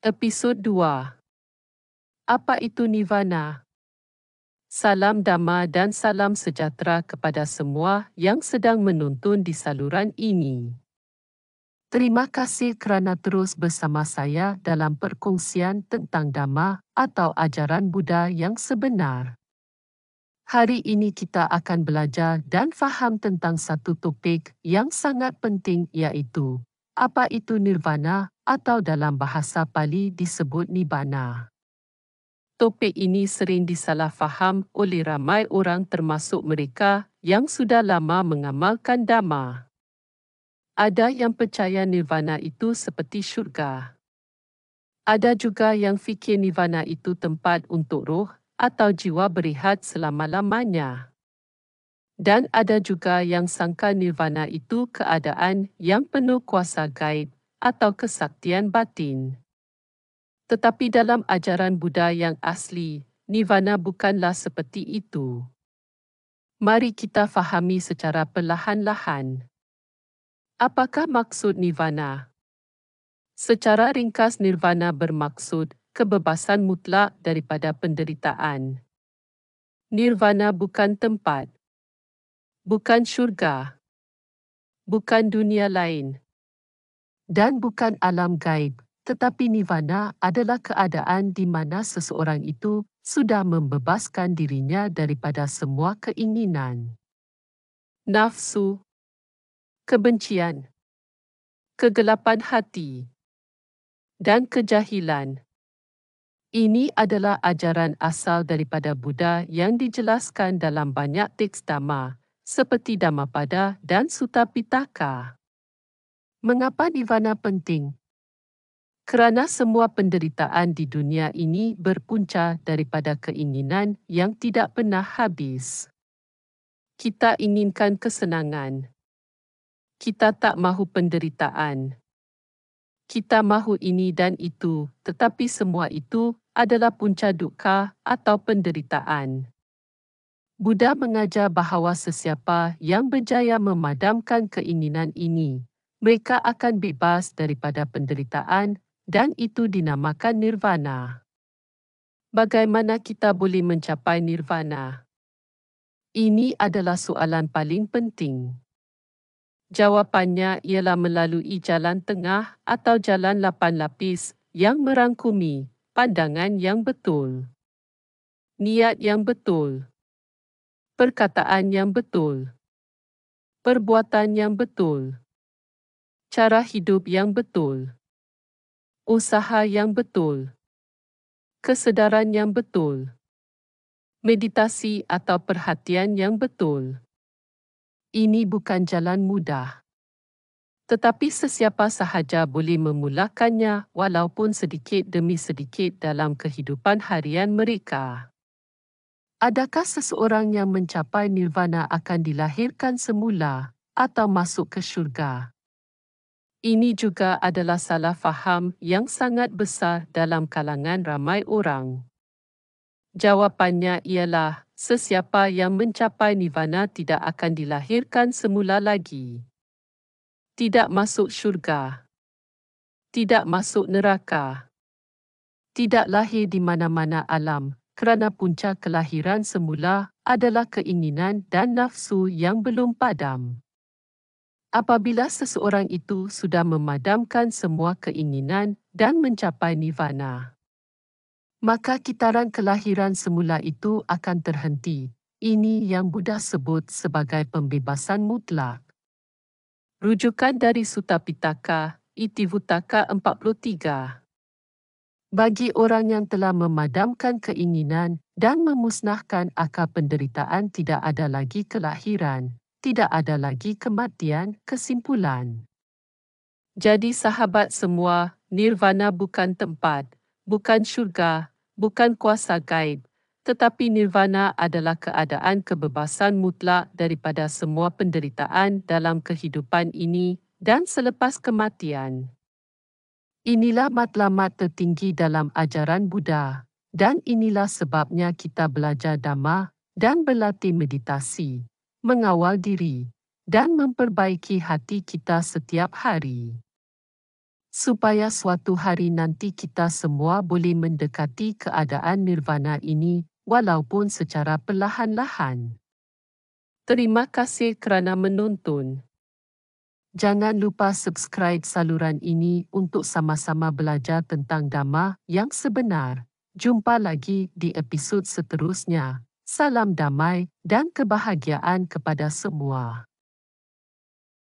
Episod 2. Apa itu Nirvana? Salam Dhamma dan salam sejahtera kepada semua yang sedang menonton di saluran ini. Terima kasih kerana terus bersama saya dalam perkongsian tentang Dhamma atau ajaran Buddha yang sebenar. Hari ini kita akan belajar dan faham tentang satu topik yang sangat penting, iaitu apa itu Nirvana atau dalam bahasa Pali disebut Nibbana. Topik ini sering disalahfaham oleh ramai orang termasuk mereka yang sudah lama mengamalkan Dhamma. Ada yang percaya Nirvana itu seperti syurga. Ada juga yang fikir Nirvana itu tempat untuk roh atau jiwa berehat selama-lamanya. Dan ada juga yang sangka Nirvana itu keadaan yang penuh kuasa gaib atau kesaktian batin. Tetapi dalam ajaran Buddha yang asli, Nirvana bukanlah seperti itu. Mari kita fahami secara perlahan-lahan. Apakah maksud Nirvana? Secara ringkas, Nirvana bermaksud kebebasan mutlak daripada penderitaan. Nirvana bukan tempat, bukan syurga, bukan dunia lain, dan bukan alam gaib. Tetapi Nirvana adalah keadaan di mana seseorang itu sudah membebaskan dirinya daripada semua keinginan, nafsu, kebencian, kegelapan hati, dan kejahilan. Ini adalah ajaran asal daripada Buddha yang dijelaskan dalam banyak teks Dhamma, seperti Dhammapada dan Sutta Pitaka. Mengapa Nirvana penting? Kerana semua penderitaan di dunia ini berpunca daripada keinginan yang tidak pernah habis. Kita inginkan kesenangan. Kita tak mahu penderitaan. Kita mahu ini dan itu, tetapi semua itu adalah punca dukkha atau penderitaan. Buddha mengajar bahawa sesiapa yang berjaya memadamkan keinginan ini, mereka akan bebas daripada penderitaan dan itu dinamakan Nirvana. Bagaimana kita boleh mencapai Nirvana? Ini adalah soalan paling penting. Jawapannya ialah melalui jalan tengah atau jalan 8 lapis yang merangkumi pandangan yang betul, niat yang betul, perkataan yang betul, perbuatan yang betul, cara hidup yang betul, usaha yang betul, kesedaran yang betul, meditasi atau perhatian yang betul. Ini bukan jalan mudah. Tetapi sesiapa sahaja boleh memulakannya walaupun sedikit demi sedikit dalam kehidupan harian mereka. Adakah seseorang yang mencapai Nirvana akan dilahirkan semula atau masuk ke syurga? Ini juga adalah salah faham yang sangat besar dalam kalangan ramai orang. Jawapannya ialah, sesiapa yang mencapai Nirvana tidak akan dilahirkan semula lagi. Tidak masuk syurga. Tidak masuk neraka. Tidak lahir di mana-mana alam, kerana punca kelahiran semula adalah keinginan dan nafsu yang belum padam. Apabila seseorang itu sudah memadamkan semua keinginan dan mencapai Nirvana, maka kitaran kelahiran semula itu akan terhenti. Ini yang Buddha sebut sebagai pembebasan mutlak. Rujukan dari Sutta Pitaka, Itivuttaka 43. Bagi orang yang telah memadamkan keinginan dan memusnahkan akar penderitaan, tidak ada lagi kelahiran, tidak ada lagi kematian. Kesimpulan. Jadi sahabat semua, Nirvana bukan tempat, bukan syurga, bukan kuasa gaib, tetapi Nirvana adalah keadaan kebebasan mutlak daripada semua penderitaan dalam kehidupan ini dan selepas kematian. Inilah matlamat tertinggi dalam ajaran Buddha, dan inilah sebabnya kita belajar Dhamma dan berlatih meditasi, mengawal diri, dan memperbaiki hati kita setiap hari. supaya suatu hari nanti kita semua boleh mendekati keadaan nirvana ini walaupun secara perlahan-lahan. Terima kasih kerana menonton. Jangan lupa subscribe saluran ini untuk sama-sama belajar tentang Dhamma yang sebenar. Jumpa lagi di episod seterusnya. Salam damai dan kebahagiaan kepada semua.